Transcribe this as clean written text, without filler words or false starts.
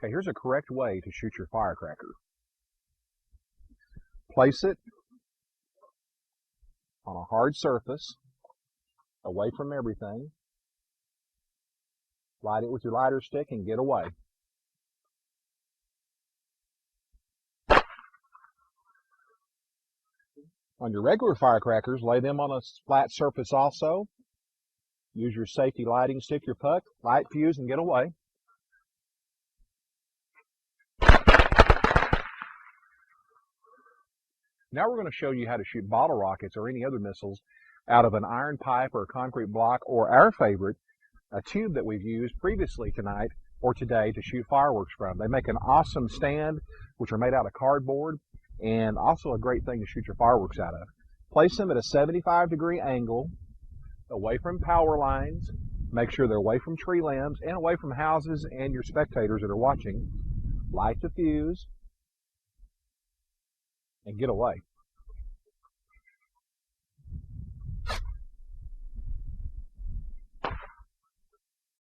Okay, here's a correct way to shoot your firecracker. Place it on a hard surface, away from everything. Light it with your lighter stick and get away. On your regular firecrackers, lay them on a flat surface also. Use your safety lighting stick, your puck, light fuse, and get away. Now we're going to show you how to shoot bottle rockets or any other missiles out of an iron pipe or a concrete block, or our favorite, a tube that we've used previously tonight or today to shoot fireworks from. They make an awesome stand, which are made out of cardboard, and also a great thing to shoot your fireworks out of. Place them at a 75-degree angle, away from power lines. Make sure they're away from tree limbs and away from houses and your spectators that are watching. Light the fuse and get away.